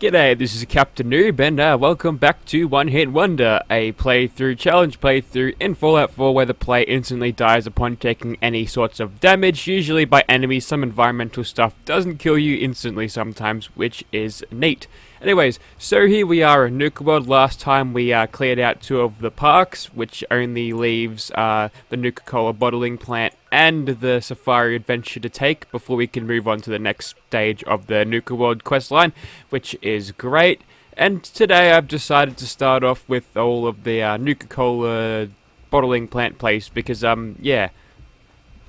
G'day, this is Captain Noob, and welcome back to One Hit Wonder, a playthrough challenge playthrough in Fallout 4 where the player instantly dies upon taking any sorts of damage, usually by enemies. Some environmental stuff doesn't kill you instantly sometimes, which is neat. Anyways, so here we are in Nuka-Cola. Last time we cleared out 2 of the parks, which only leaves the Nuka-Cola bottling plant and the safari adventure to take before we can move on to the next stage of the Nuka World questline, which is great. And today I've decided to start off with all of the Nuka-Cola bottling plant place because, yeah,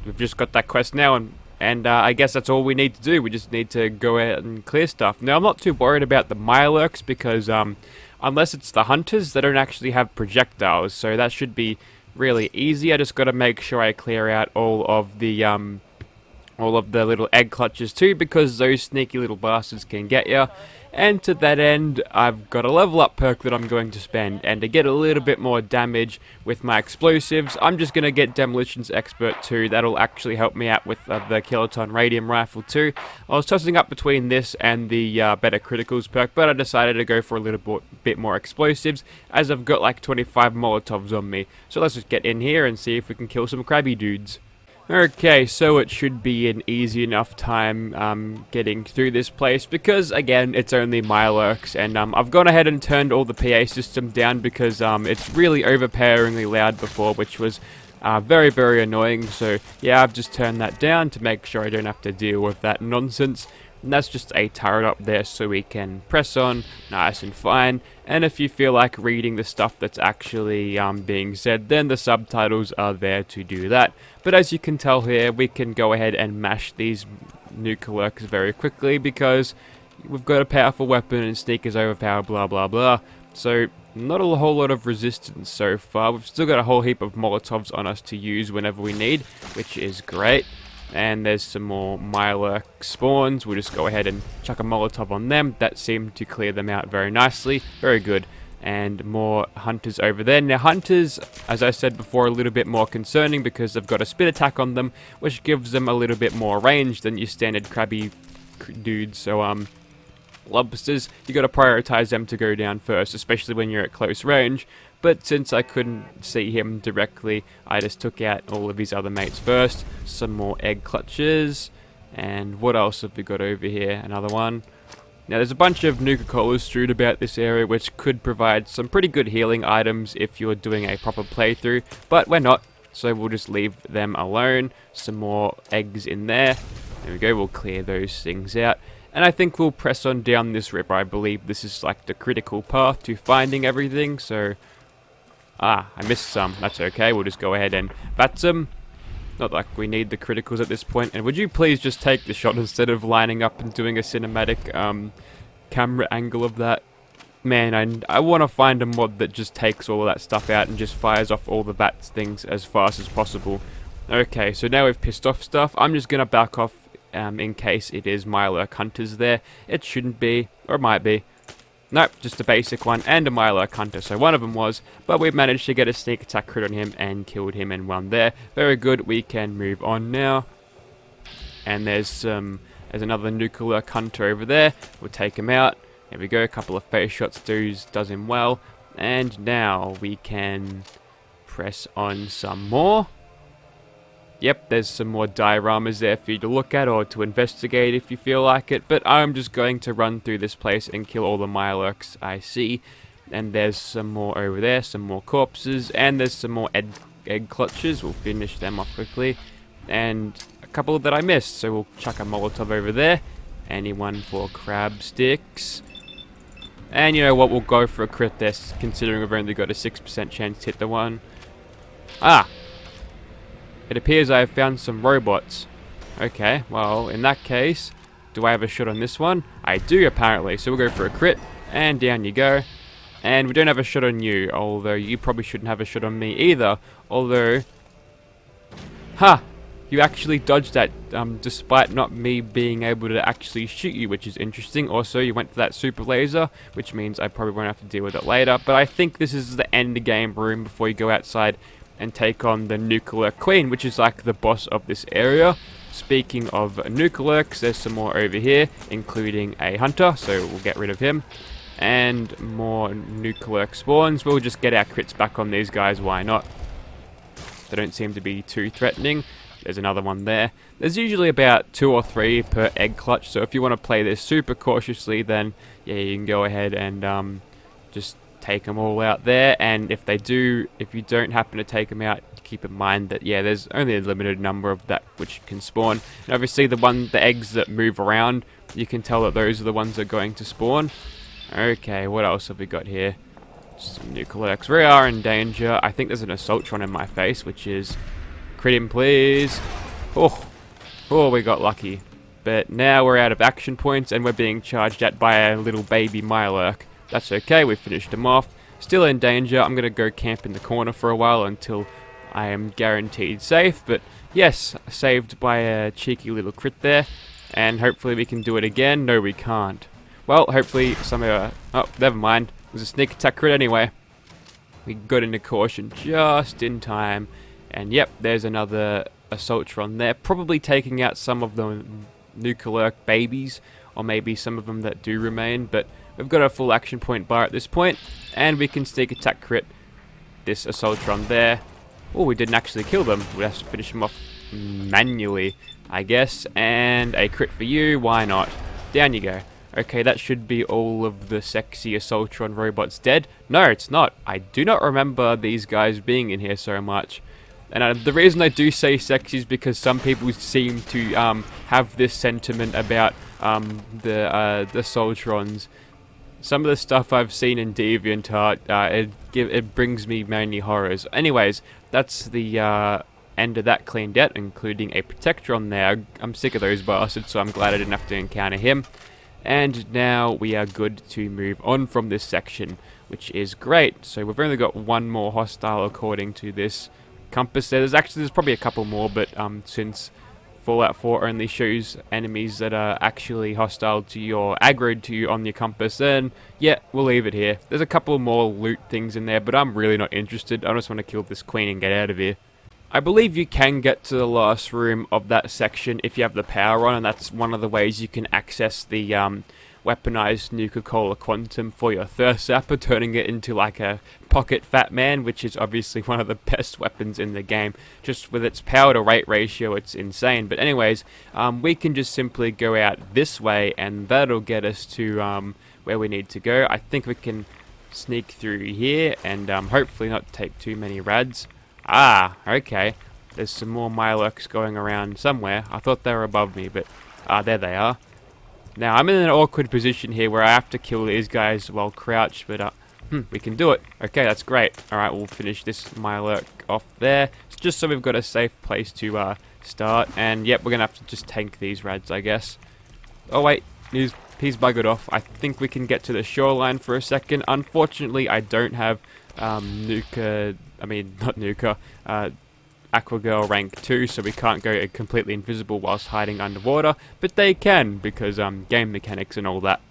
we've just got that quest now, and I guess that's all we need to do. We just need to go out and clear stuff. Now, I'm not too worried about the Mirelurks because, unless it's the hunters, they don't actually have projectiles, so that should be really easy. I just got to make sure I clear out all of the little egg clutches too, because those sneaky little bastards can get you. And to that end, I've got a level up perk that I'm going to spend, and to get a little bit more damage with my explosives, I'm just going to get Demolitions Expert 2. That'll actually help me out with the Kiloton Radium Rifle too. I was tossing up between this and the Better Criticals perk, but I decided to go for a little bit more explosives, as I've got like 25 Molotovs on me. So let's just get in here and see if we can kill some crabby dudes. Okay, so it should be an easy enough time getting through this place because, again, it's only Mirelurks, and I've gone ahead and turned all the PA system down because it's really overpoweringly loud before, which was very, very annoying. So, yeah, I've just turned that down to make sure I don't have to deal with that nonsense. And that's just a turret up there so we can press on nice and fine. And if you feel like reading the stuff that's actually being said, then the subtitles are there to do that. But as you can tell here, we can go ahead and mash these Nuka-Lurks very quickly because we've got a powerful weapon and sneak is overpowered, blah blah blah. So not a whole lot of resistance so far. We've still got a whole heap of Molotovs on us to use whenever we need, which is great. And there's some more Mirelurk spawns. We'll just go ahead and chuck a Molotov on them. That seemed to clear them out very nicely. Very good. And more hunters over there. Now hunters, as I said before, are a little bit more concerning because they've got a spit attack on them, which gives them a little bit more range than your standard crabby dudes. So lobsters, you got to prioritize them to go down first, especially when you're at close range. But since I couldn't see him directly, I just took out all of his other mates first. Some more egg clutches. And what else have we got over here? Another one. Now there's a bunch of Nuka-Colas strewed about this area, which could provide some pretty good healing items if you're doing a proper playthrough. But we're not, so we'll just leave them alone. Some more eggs in there. There we go, we'll clear those things out. And I think we'll press on down this river. I believe this is like the critical path to finding everything, so... I missed some. That's okay. We'll just go ahead and bat them. Not like we need the criticals at this point. And would you please just take the shot instead of lining up and doing a cinematic camera angle of that? Man, I want to find a mod that just takes all of that stuff out and just fires off all the bats things as fast as possible. Okay, so now we've pissed off stuff. I'm just going to back off in case it is Mirelurk hunters there. It shouldn't be, or it might be. Nope, just a basic one and a Mirelurk hunter, so one of them was, but we've managed to get a sneak attack crit on him and killed him in one there. Very good, we can move on now. And there's another Nuka-Cola hunter over there. We'll take him out. There we go, a couple of face shots does him well. And now we can press on some more. Yep, there's some more dioramas there for you to look at or to investigate if you feel like it. But I'm just going to run through this place and kill all the Mirelurks I see. And there's some more over there, some more corpses. And there's some more egg clutches. We'll finish them off quickly. And a couple that I missed. So we'll chuck a Molotov over there. Anyone for crab sticks. And you know what, we'll go for a crit there, considering we've only got a 6% chance to hit the one. It appears I have found some robots. Okay, well, in that case, do I have a shot on this one? I do, apparently. So we'll go for a crit, and down you go. And we don't have a shot on you, although you probably shouldn't have a shot on me either. Although, you actually dodged that, despite not me being able to actually shoot you, which is interesting. Also, you went for that super laser, which means I probably won't have to deal with it later. But I think this is the end game room before you go outside and take on the Nuclear Queen, which is like the boss of this area. Speaking of Nuka-Cola, there's some more over here, including a hunter, so we'll get rid of him. And more Nuka-Cola spawns. We'll just get our crits back on these guys, why not? They don't seem to be too threatening. There's another one there. There's usually about 2 or 3 per egg clutch, so if you want to play this super cautiously, then yeah, you can go ahead and just take them all out there. And if you don't happen to take them out, keep in mind that yeah, there's only a limited number of that which can spawn. And obviously the eggs that move around, you can tell that those are the ones that are going to spawn. Okay, what else have we got here? Some Nuka-Cola. We are in danger. I think there's an Assaultron in my face, which is... Crit him, please. Oh, we got lucky. But now we're out of action points and we're being charged at by a little baby Mirelurk. That's okay, we finished him off. Still in danger. I'm going to go camp in the corner for a while until I am guaranteed safe. But yes, saved by a cheeky little crit there. And hopefully we can do it again. No, we can't. Well, hopefully oh, never mind. It was a sneak attack crit anyway. We got into caution just in time. And yep, there's another Assaultron there. Probably taking out some of the Nuka-Cola babies. Or maybe some of them that do remain. But we've got a full action point bar at this point. And we can sneak attack crit this Assaultron there. Oh, we didn't actually kill them. We'll have to finish them off manually, I guess. And a crit for you. Why not? Down you go. Okay, that should be all of the sexy Assaultron robots dead. No, it's not. I do not remember these guys being in here so much. And the reason I do say sexy is because some people seem to have this sentiment about the Assaultrons. Some of the stuff I've seen in DeviantArt, it brings me mainly horrors. Anyways, that's the end of that cleaned out, including a Protectron there. I'm sick of those bastards, so I'm glad I didn't have to encounter him. And now we are good to move on from this section, which is great. So we've only got one more hostile according to this compass. There's probably a couple more, but since Fallout 4 only shows enemies that are actually hostile to you or aggroed to you on your compass, then yeah, we'll leave it here. There's a couple more loot things in there, but I'm really not interested. I just want to kill this queen and get out of here. I believe you can get to the last room of that section if you have the power on, and that's one of the ways you can access the weaponized Nuka-Cola Quantum for your thirst zapper, turning it into like a pocket fat man, which is obviously one of the best weapons in the game. Just with its power to weight ratio, it's insane. But anyways, we can just simply go out this way, and that'll get us to where we need to go. I think we can sneak through here and hopefully not take too many rads. Ah, okay. There's some more Mirelurks going around somewhere. I thought they were above me, but there they are. Now, I'm in an awkward position here where I have to kill these guys while crouched, but we can do it. Okay, that's great. Alright, we'll finish this Mirelurk off there. It's just so we've got a safe place to start. And yep, we're going to have to just tank these rads, I guess. Oh wait, he's buggered off. I think we can get to the shoreline for a second. Unfortunately, I don't have Aqua Girl rank 2, so we can't go completely invisible whilst hiding underwater, but they can because game mechanics and all that.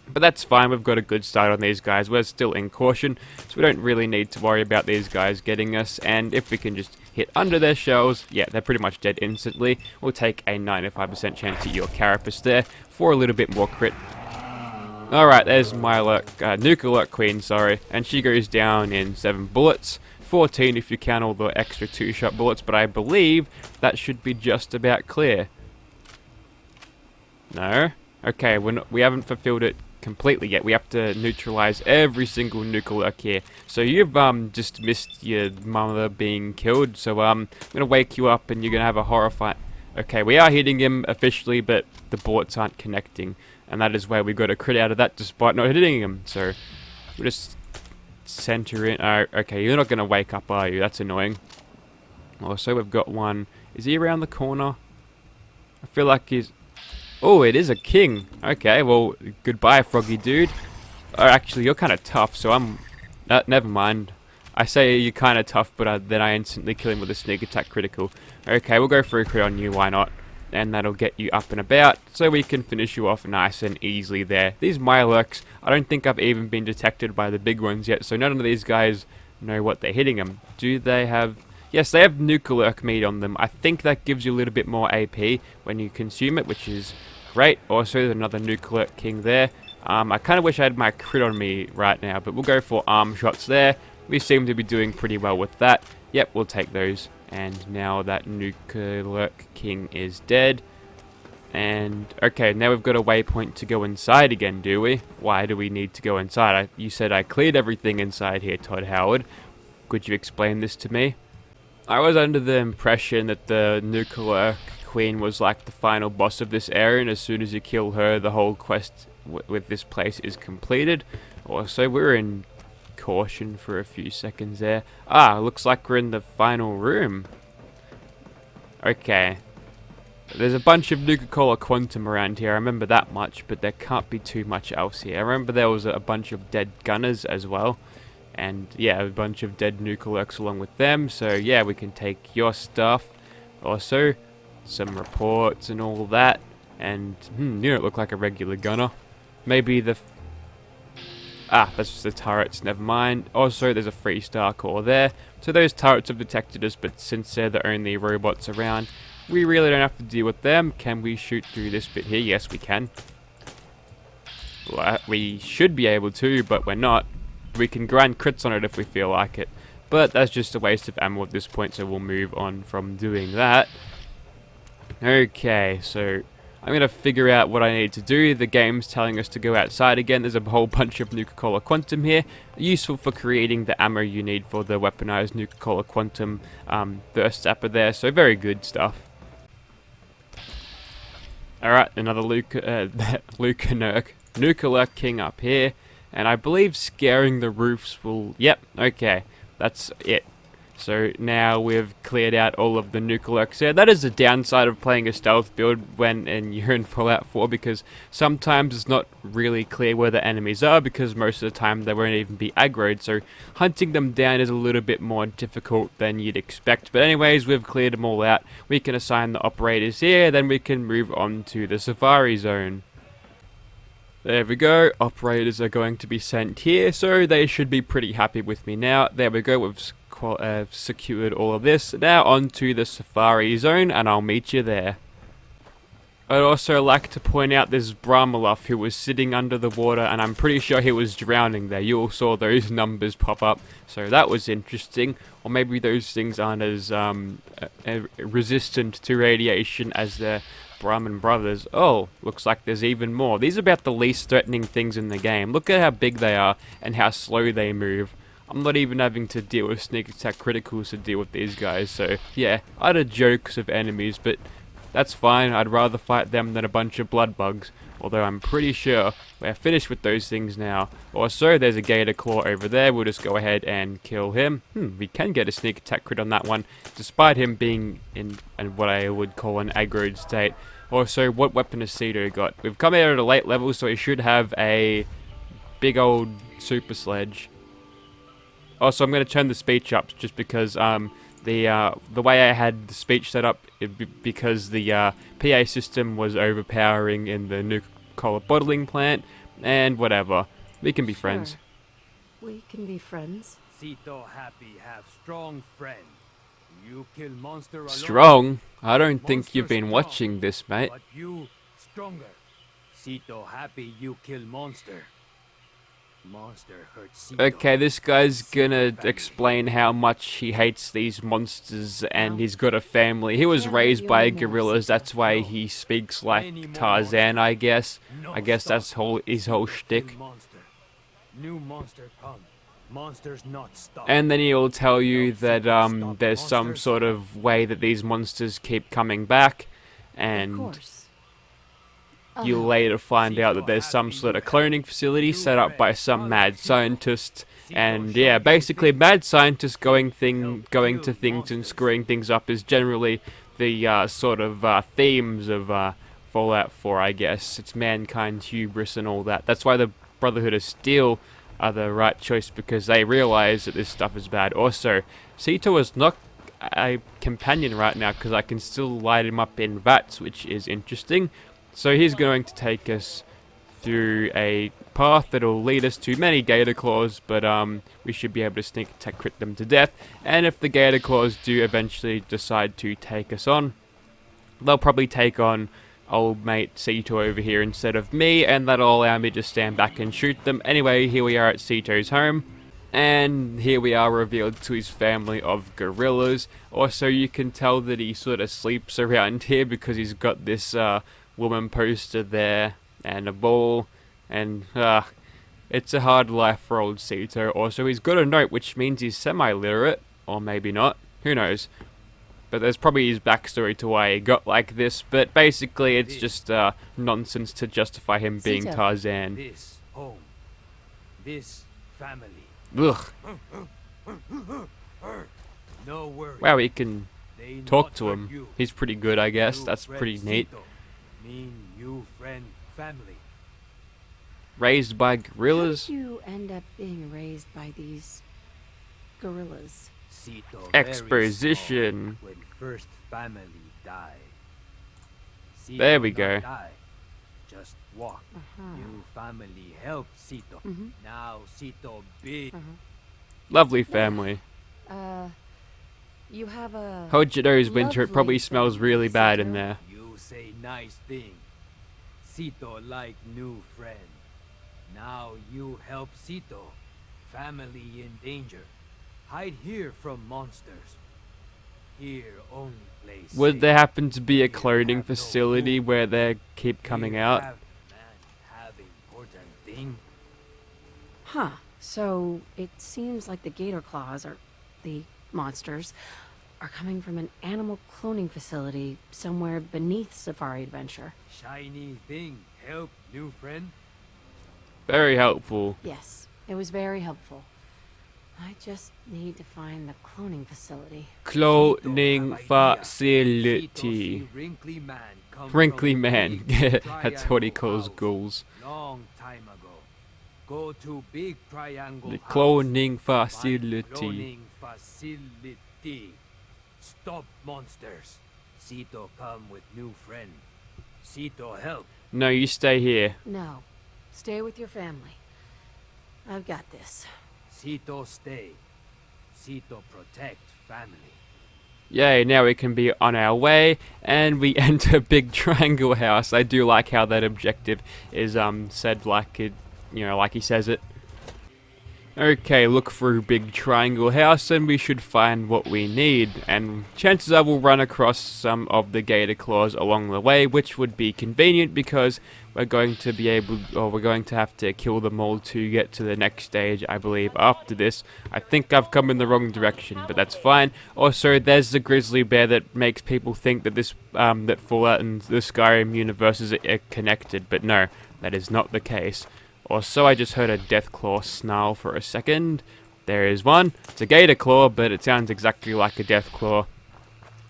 But that's fine, we've got a good start on these guys. We're still in caution, so we don't really need to worry about these guys getting us, and if we can just hit under their shells, yeah, they're pretty much dead instantly. We'll take a 95% chance at your carapace there for a little bit more crit. Alright, there's my Nuka-Cola Queen, sorry, and she goes down in 7 bullets. 14 if you count all the extra 2-shot bullets, but I believe that should be just about clear. No? Okay, we haven't fulfilled it completely yet. We have to neutralize every single Nuka-Cola here. So you've just missed your mother being killed, so I'm gonna wake you up and you're gonna have a horrifying... Okay, we are hitting him officially, but the bullets aren't connecting. And that is where we got a crit out of that despite not hitting him. So we'll just center in. Okay, you're not going to wake up, are you? That's annoying. Also, we've got one. Is he around the corner? I feel like he's... Oh, it is a king. Okay, well, goodbye, froggy dude. Oh, actually, you're kind of tough, so I'm... never mind. I say you're kind of tough, but then I instantly kill him with a sneak attack critical. Okay, we'll go for a crit on you, why not? And that'll get you up and about, so we can finish you off nice and easily there. These Mirelurks, I don't think I've even been detected by the big ones yet, so none of these guys know what they're hitting them. Do they have... Yes, they have Nuka-Cola meat on them. I think that gives you a little bit more AP when you consume it, which is great. Also, there's another Nuka-Cola King there. I kind of wish I had my crit on me right now, but we'll go for arm shots there. We seem to be doing pretty well with that. Yep, we'll take those. And now that Nuka-Cola King is dead. And, okay, now we've got a waypoint to go inside again, do we? Why do we need to go inside? You said I cleared everything inside here, Todd Howard. Could you explain this to me? I was under the impression that the Nuka-Cola Queen was like the final boss of this area, and as soon as you kill her, the whole quest with this place is completed. Also, we're in caution for a few seconds there. Ah, looks like we're in the final room. Okay. There's a bunch of Nuka-Cola Quantum around here, I remember that much, but there can't be too much else here. I remember there was a bunch of dead gunners as well. And yeah, a bunch of dead Nuka-Lurks along with them. So yeah, we can take your stuff. Also, some reports and all that. And, you don't look like a regular gunner. Maybe the... that's just the turrets, never mind. Also, there's a 3-star core there. So those turrets have detected us, but since they're the only robots around, we really don't have to deal with them. Can we shoot through this bit here? Yes, we can. Well, we should be able to, but we're not. We can grind crits on it if we feel like it. But that's just a waste of ammo at this point, so we'll move on from doing that. Okay, so I'm going to figure out what I need to do. The game's telling us to go outside again. There's a whole bunch of Nuka-Cola Quantum here. Useful for creating the ammo you need for the weaponized Nuka-Cola Quantum burst zapper there. So very good stuff. Alright, another Nuka-Cola King up here. And I believe scaring the roofs will... Yep, okay. That's it. So now we've cleared out all of the Nuka-Lurks there. That is the downside of playing a stealth build when you're in Fallout 4, because sometimes it's not really clear where the enemies are, because most of the time they won't even be aggroed. So hunting them down is a little bit more difficult than you'd expect. But anyways, we've cleared them all out. We can assign the operators here, then we can move on to the Safari Zone. There we go, operators are going to be sent here, so they should be pretty happy with me now. There we go, we've secured all of this. Now on to the Safari Zone, and I'll meet you there. I'd also like to point out this Brahmaluf who was sitting under the water, and I'm pretty sure he was drowning there. You all saw those numbers pop up, so that was interesting. Or maybe those things aren't as resistant to radiation as the Brahmin brothers. Oh, looks like there's even more. These are about the least threatening things in the game. Look at how big they are and how slow they move. I'm not even having to deal with sneak attack criticals to deal with these guys, so yeah, utter jokes of enemies, but that's fine. I'd rather fight them than a bunch of blood bugs, although I'm pretty sure we're finished with those things now. Also, there's a gator claw over there. We'll just go ahead and kill him. We can get a sneak attack crit on that one, despite him being in what I would call an aggroed state. Also, what weapon has Cedo got? We've come out at a late level, so he should have a big old super sledge. Also, I'm going to turn the speech up just because the way I had the speech set up, because the PA system was overpowering in the Nuka-Cola bottling plant, and whatever. We can be friends. We can be friends. Sito happy have strong friend. You kill monster alone. Strong? I don't think you've been watching this, mate. But you stronger. Sito happy you kill monster. Monster hurts Sito. Okay, this guy's gonna explain how much he hates these monsters, and he's got a family. He was raised by gorillas, that's why he speaks like Tarzan, I guess. I guess that's his whole shtick. New monster come. Monsters not stop. And then he'll tell you that there's some sort of way that these monsters keep coming back, and you'll later find out that there's some sort of cloning facility set up by some mad scientist. And yeah, basically mad scientists going to things and screwing things up is generally the sort of themes of Fallout 4, I guess. It's mankind's hubris and all that. That's why the Brotherhood of Steel are the right choice, because they realize that this stuff is bad. Also, Sito is not a companion right now because I can still light him up in vats, which is interesting. So he's going to take us through a path that'll lead us to many Gator Claws, but we should be able to sneak attack crit them to death. And if the Gator Claws do eventually decide to take us on, they'll probably take on old mate Sito over here instead of me, and that'll allow me to stand back and shoot them. Anyway, here we are at Sito's home. And here we are revealed to his family of gorillas. Also, you can tell that he sort of sleeps around here because he's got this woman poster there and a ball. And it's a hard life for old Sito. Also, he's got a note, which means he's semi-literate. Or maybe not. Who knows? But there's probably his backstory to why he got like this. But basically, it's just nonsense to justify him being Sito. Tarzan. This home. This family. Ugh. No worries. Wow, he can They talk not to hurt him. you. He's pretty good, I guess. You That's friend pretty neat. Sito. Mean you friend family. Raised by How gorillas? did you end up being raised by these gorillas? Sito Exposition. very small when first family died. Sito There we not go. die, just walk. New family help Sito. Mhm. Now Sito big. Lovely family. You have a... How'd you know it's winter? It Lovely probably smells family, really bad in Sito. there. You say nice thing. Sito like new friend. Now you help Sito. Family in danger. Hide here from monsters. Here only place. Would safe. there happen to be a Here cloning have no facility food. where they keep coming Here out? Have, man, have important thing. Huh. So, it seems like the gator claws, or the monsters, are coming from an animal cloning facility somewhere beneath Safari Adventure. Shiny thing. Help new friend. Very helpful. Yes, it was very helpful. I just need to find the cloning facility. Cloning Sito have idea. Sito facility. see wrinkly man come Wrinkly from man. big That's what he triangle calls house ghouls. Long time ago. Go to big triangle The house. cloning Find facility. cloning facility. Stop monsters. Sito come with new friend. Sito help. No, you stay here. No, stay with your family. I've got this. Sito stay. Sito protect family. Yay, now we can be on our way, and we enter Big Triangle House. I do like how that objective is said like it, you know, like he says it. Okay, look through Big Triangle House and we should find what we need, and chances are we'll run across some of the Gator Claws along the way, which would be convenient because we're going to be able, or we're going to have to kill them all to get to the next stage, I believe, after this. I think I've come in the wrong direction, but that's fine. Also, there's the grizzly bear that makes people think that this, that Fallout and the Skyrim universes are connected, but no, that is not the case. Also, I just heard a death claw snarl for a second. There is one. It's a gator claw, but it sounds exactly like a death claw.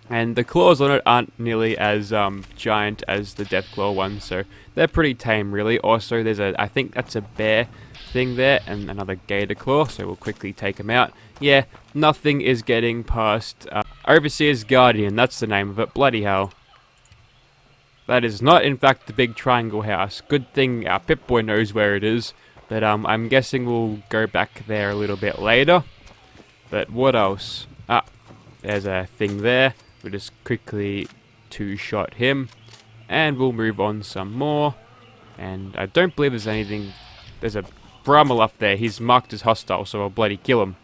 And the claws on it aren't nearly as giant as the death claw ones, so they're pretty tame, really. Also, there's I think that's a bear thing there, and another gator claw, so we'll quickly take them out. Yeah, nothing is getting past Overseer's Guardian, that's the name of it. Bloody hell. That is not, in fact, the Big Triangle House. Good thing our Pip-Boy knows where it is. But I'm guessing we'll go back there a little bit later. But what else? Ah, there's a thing there. We'll just quickly two-shot him. And we'll move on some more. And I don't believe there's anything... There's a Brahmaluf there. He's marked as hostile, so I'll bloody kill him.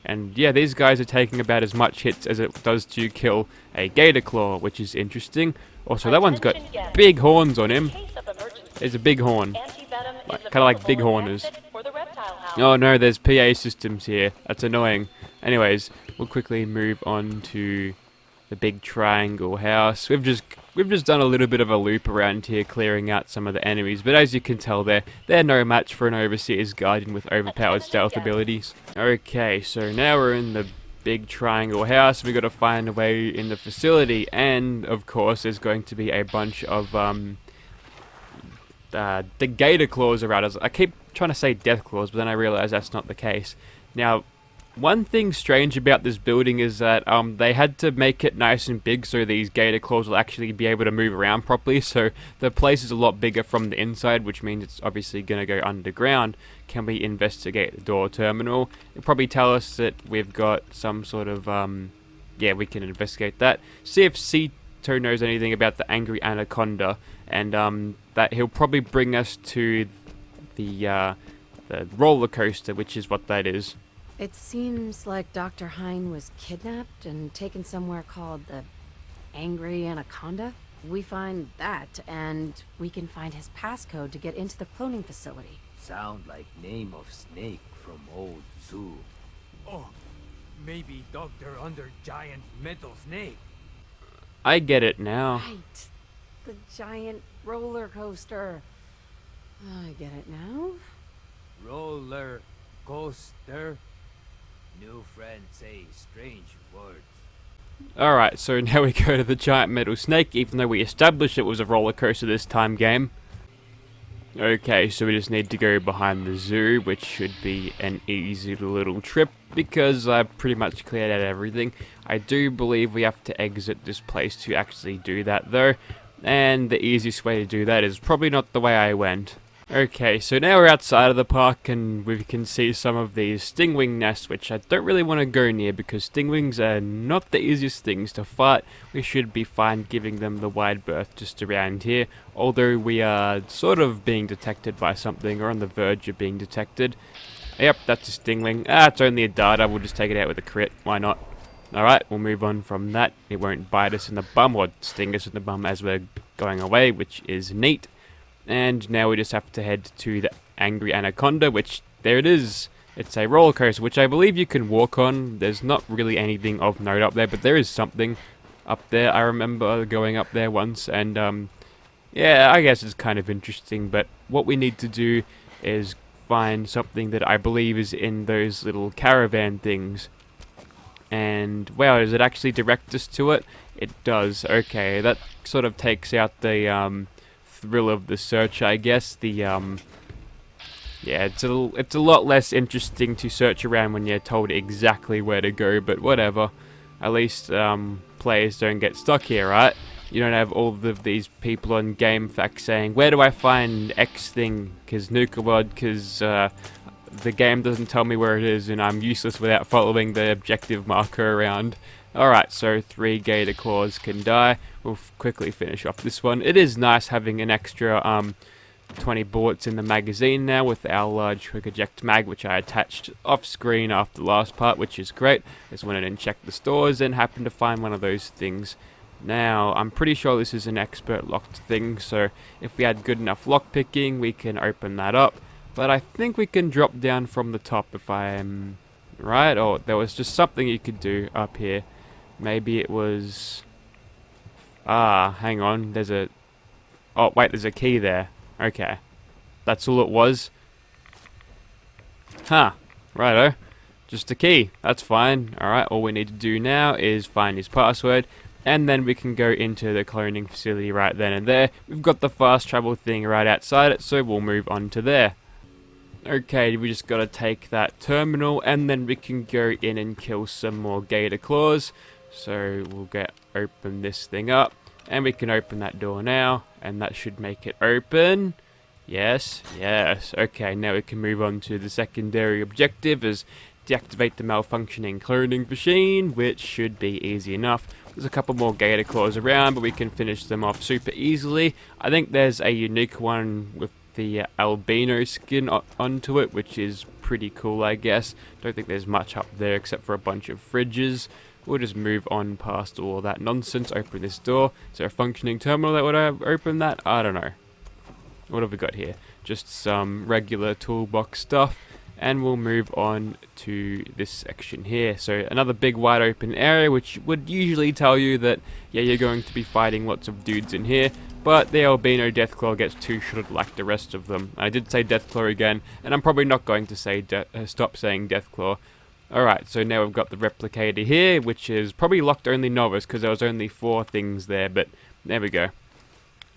And yeah, these guys are taking about as much hits as it does to kill a Gator Claw, which is interesting. Also, that one's got big horns on him. There's a big horn. Kind of like big horners. Oh no, there's PA systems here. That's annoying. Anyways, we'll quickly move on to the Big Triangle House. We've just done a little bit of a loop around here, clearing out some of the enemies. But as you can tell, they're no match for an Overseer's Guardian with overpowered stealth abilities. Okay, so now we're in the Big Triangle House. We got to find a way in the facility, and of course, there's going to be a bunch of the Gator Claws around us. I keep trying to say Death Claws, but then I realize that's not the case. Now, One thing strange about this building is that they had to make it nice and big so these gator claws will actually be able to move around properly. So the place is a lot bigger from the inside, which means it's obviously going to go underground. Can we investigate the door terminal? It'll probably tell us that we've got some sort of yeah, we can investigate that. See if Cito knows anything about the angry anaconda, and that he'll probably bring us to the roller coaster, which is what that is. It seems like Dr. Hine was kidnapped and taken somewhere called the Angry Anaconda. We find that, and we can find his passcode to get into the cloning facility. Sound like name of snake from old zoo. Oh, maybe Doctor Under Giant Metal Snake. I get it now. Right. The giant roller coaster. I get it now. Roller coaster. New friend say strange words. Alright, so now we go to the giant metal snake, even though we established it was a roller coaster this time, game. Okay, so we just need to go behind the zoo, which should be an easy little trip, because I pretty much cleared out everything. I do believe we have to exit this place to actually do that, though, and the easiest way to do that is probably not the way I went. Okay, so now we're outside of the park and we can see some of these stingwing nests, which I don't really want to go near because stingwings are not the easiest things to fight. We should be fine giving them the wide berth just around here, although we are sort of being detected by something, or on the verge of being detected. Yep, that's a stingwing. It's only a darter, we'll just take it out with a crit, why not? Alright, we'll move on from that. It won't bite us in the bum or sting us in the bum as we're going away, which is neat. And now we just have to head to the Angry Anaconda, which, there it is. It's a roller coaster, which I believe you can walk on. There's not really anything of note up there, but there is something up there. I remember going up there once, and yeah, I guess it's kind of interesting, but what we need to do is find something that I believe is in those little caravan things. And, wow, does it actually direct us to it? It does. Okay, that sort of takes out the, thrill of the search, I guess. The yeah, it's a lot less interesting to search around when you're told exactly where to go, but whatever. At least players don't get stuck here, right? You don't have all of these people on GameFAQs saying, where do I find X thing? Because Nuka-Cola, because the game doesn't tell me where it is and I'm useless without following the objective marker around. Alright, so 3 gator claws can die. We'll quickly finish off this one. It is nice having an extra 20 bullets in the magazine now with our large quick eject mag, which I attached off screen after the last part, which is great. Just went in and checked the stores and happened to find one of those things. Now, I'm pretty sure this is an expert locked thing, so if we had good enough lockpicking, we can open that up. But I think we can drop down from the top if I'm right. Oh, there was just something you could do up here. Maybe it was... hang on, there's a... Oh, wait, there's a key there. Okay. That's all it was. Huh. Righto. Just a key. That's fine. Alright, all we need to do now is find his password, and then we can go into the cloning facility right then and there. We've got the fast travel thing right outside it, so we'll move on to there. Okay, we just gotta take that terminal, and then we can go in and kill some more gator claws. So we'll open this thing up, and we can open that door now, and that should make it open. Yes, yes. Okay, now we can move on to the secondary objective, is deactivate the malfunctioning cloning machine, which should be easy enough. There's a couple more gator claws around, but we can finish them off super easily. I think there's a unique one with the albino skin onto it, which is pretty cool, I guess. Don't think there's much up there except for a bunch of fridges. We'll just move on past all that nonsense. Open this door. Is there a functioning terminal that would open that? I don't know. What have we got here? Just some regular toolbox stuff. And we'll move on to this section here. So another big wide open area, which would usually tell you that, yeah, you're going to be fighting lots of dudes in here. But the albino Deathclaw gets two-shotted like the rest of them. I did say Deathclaw again, and I'm probably not going to say stop saying Deathclaw. Alright, so now we've got the replicator here, which is probably locked only novice, because there was only 4 things there, but there we go.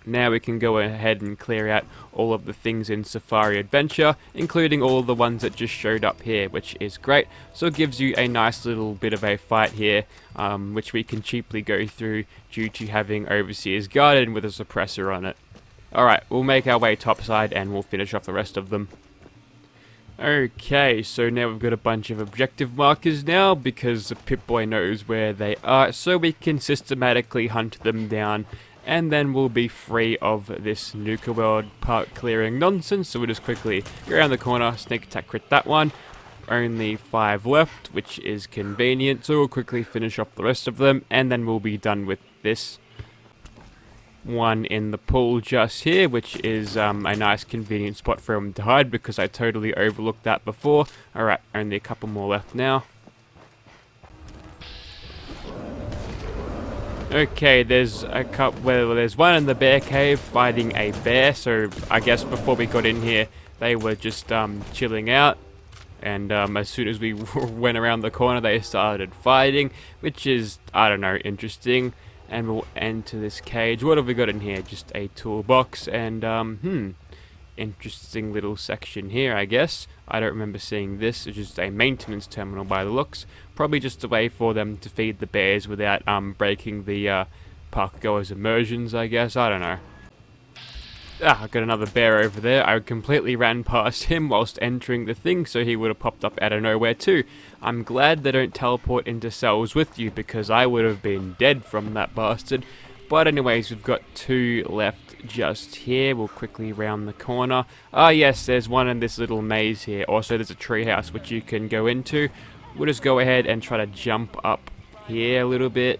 Now we can go ahead and clear out all of the things in Safari Adventure, including all the ones that just showed up here, which is great. So it gives you a nice little bit of a fight here, which we can cheaply go through due to having Overseer's Garden with a suppressor on it. Alright, we'll make our way topside and we'll finish off the rest of them. Okay, so now we've got a bunch of objective markers now because the Pip-Boy knows where they are, so we can systematically hunt them down, and then we'll be free of this Nuka World park clearing nonsense. So we'll just quickly go around the corner, sneak attack crit that one. Only 5 left, which is convenient, so we'll quickly finish off the rest of them, and then we'll be done with this one in the pool just here, which is a nice convenient spot for him to hide because I totally overlooked that before. Alright, only a couple more left now. Okay, there's a couple. Well, there's one in the bear cave fighting a bear, so I guess before we got in here they were just chilling out, and as soon as we went around the corner they started fighting, which is, I don't know, interesting. And we'll enter this cage. What have we got in here? Just a toolbox and, interesting little section here, I guess. I don't remember seeing this. It's just a maintenance terminal by the looks. Probably just a way for them to feed the bears without breaking the park goers' immersions, I guess. I don't know. Ah, I got another bear over there. I completely ran past him whilst entering the thing, so he would have popped up out of nowhere too. I'm glad they don't teleport into cells with you, because I would have been dead from that bastard. But anyways, we've got 2 left just here. We'll quickly round the corner. Ah yes, there's one in this little maze here. Also, there's a treehouse which you can go into. We'll just go ahead and try to jump up here a little bit.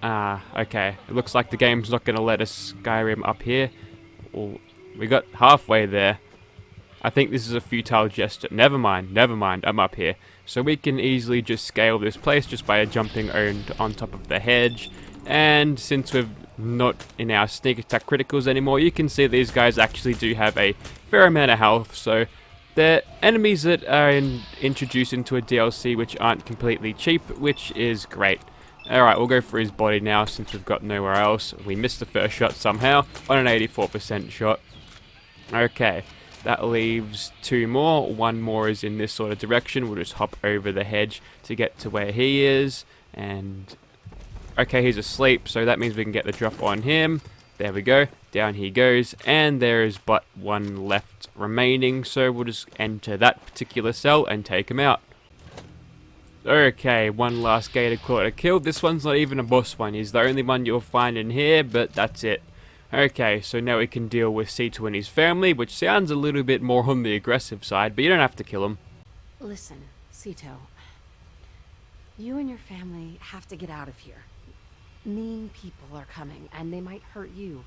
Okay. It looks like the game's not going to let us Skyrim up here. Well, we got halfway there. I think this is a futile gesture. Never mind, I'm up here. So we can easily just scale this place just by jumping on top of the hedge. And since we're not in our sneak attack criticals anymore, you can see these guys actually do have a fair amount of health. So they're enemies that are introduced into a DLC which aren't completely cheap, which is great. Alright, we'll go for his body now since we've got nowhere else. We missed the first shot somehow on an 84% shot. Okay, that leaves 2 more. 1 more is in this sort of direction. We'll just hop over the hedge to get to where he is. And okay, he's asleep, so that means we can get the drop on him. There we go. Down he goes. And there is but 1 left remaining, so we'll just enter that particular cell and take him out. Okay, 1 last gator claw to kill. This one's not even a boss one. He's the only one you'll find in here, but that's it. Okay, so now we can deal with Sito and his family, which sounds a little bit more on the aggressive side, but you don't have to kill him. Listen, Sito. You and your family have to get out of here. Mean people are coming, and they might hurt you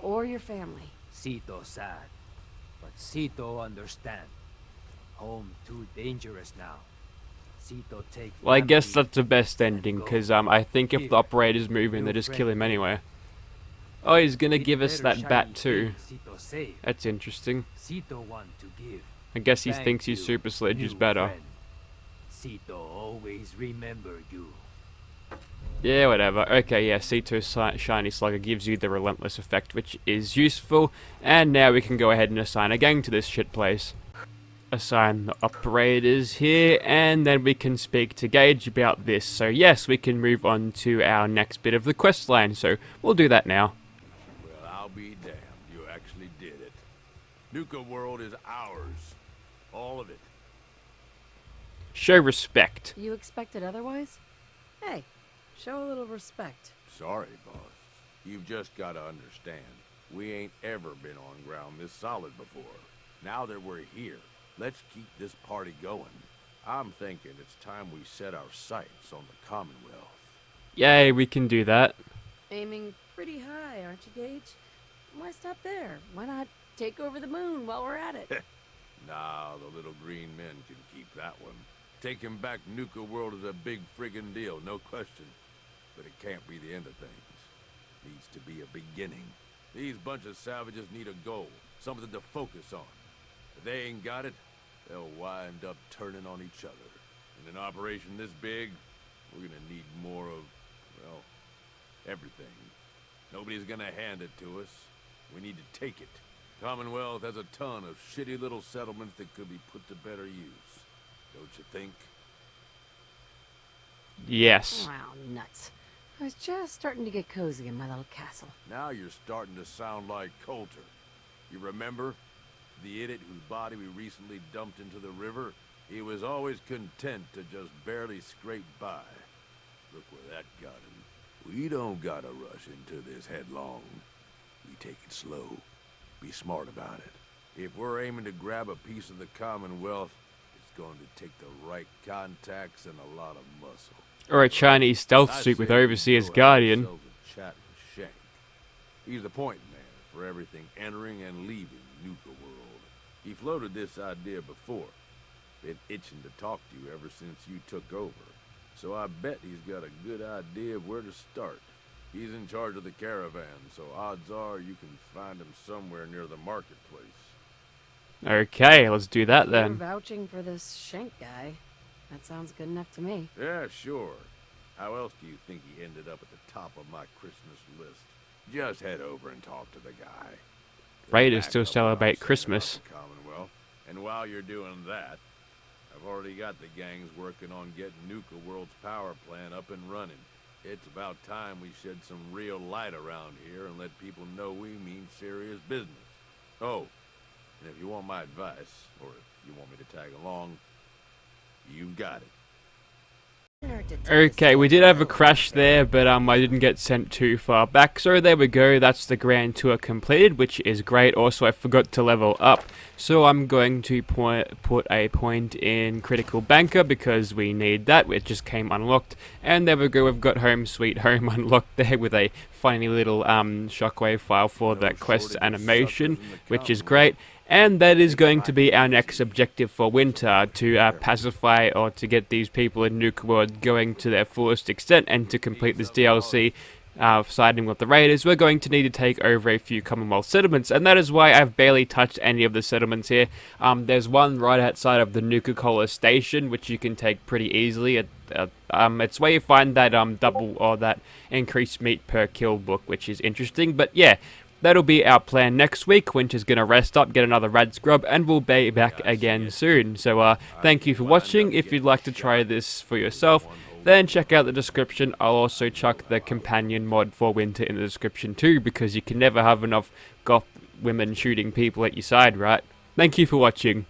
or your family. Sito sad, but Sito understand. Home too dangerous now. Sito take Well, I guess family that's the best ending, because I think if the operator's moving, they just kill him anyway. Oh, he's gonna give us that bat too. Sito save. That's interesting. Sito want to give. I guess he Thank thinks his you, Super Sledge is new better. friend. Sito always remember you. Yeah, whatever. Okay, yeah, C2 Shiny Slugger gives you the Relentless effect, which is useful. And now we can go ahead and assign a gang to this shit place. Assign the operators here, and then we can speak to Gage about this. So yes, we can move on to our next bit of the quest line, so we'll do that now. Well, I'll be damned. You actually did it. Nuka World is ours. All of it. Show respect. You expected otherwise? Hey, show a little respect. Sorry, boss. You've just got to understand. We ain't ever been on ground this solid before. Now that we're here, let's keep this party going. I'm thinking it's time we set our sights on the Commonwealth. Yay, we can do that. Aiming pretty high, aren't you, Gage? Why stop there? Why not take over the moon while we're at it? Nah, the little green men can keep that one. Taking back Nuka World is a big friggin' deal, no question. But it can't be the end of things. Needs to be a beginning. These bunch of savages need a goal, something to focus on. If they ain't got it, they'll wind up turning on each other. In an operation this big, we're gonna need more of, well, everything. Nobody's gonna hand it to us. We need to take it. Commonwealth has a ton of shitty little settlements that could be put to better use. Don't you think? Yes. Wow, nuts. I was just starting to get cozy in my little castle. Now you're starting to sound like Coulter. You remember? The idiot whose body we recently dumped into the river? He was always content to just barely scrape by. Look where that got him. We don't gotta rush into this headlong. We take it slow. Be smart about it. If we're aiming to grab a piece of the Commonwealth, it's going to take the right contacts and a lot of muscle. Or a Chinese stealth I suit with say we Overseer's go have Guardian. ourselves a chat with Shank. He's the point man for everything entering and leaving Nuka World. He floated this idea before. Been itching to talk to you ever since you took over. So I bet he's got a good idea of where to start. He's in charge of the caravan, so odds are you can find him somewhere near the marketplace. Okay, let's do that You're then. vouching for this Shank guy. That sounds good enough to me. Yeah, sure. How else do you think he ended up at the top of my Christmas list? Just head over and talk to the guy. Raiders Back still up celebrate what I'm saying Christmas. about the Commonwealth. And while you're doing that, I've already got the gangs working on getting Nuka World's power plant up and running. It's about time we shed some real light around here and let people know we mean serious business. Oh, and if you want my advice, or if you want me to tag along, you've got it. Okay, we did have a crash there, but I didn't get sent too far back. So there we go, that's the grand tour completed, which is great. Also, I forgot to level up, so I'm going to put a point in Critical Banker because we need that. It just came unlocked, and there we go, we've got Home Sweet Home unlocked there with a funny little shockwave file for that quest animation, which is great. And that is going to be our next objective for winter, to pacify or to get these people in Nuka World going to their fullest extent, and to complete this DLC siding with the Raiders, we're going to need to take over a few Commonwealth settlements, and that is why I've barely touched any of the settlements here. There's one right outside of the Nuka-Cola station, which you can take pretty easily. It's where you find that double or that increased meat per kill book, which is interesting, but yeah. That'll be our plan next week. Winter's gonna rest up, get another rad scrub, and we'll be back again soon. So thank you for watching. If you'd like to try this for yourself, then check out the description. I'll also chuck the companion mod for Winter in the description too, because you can never have enough goth women shooting people at your side, right? Thank you for watching.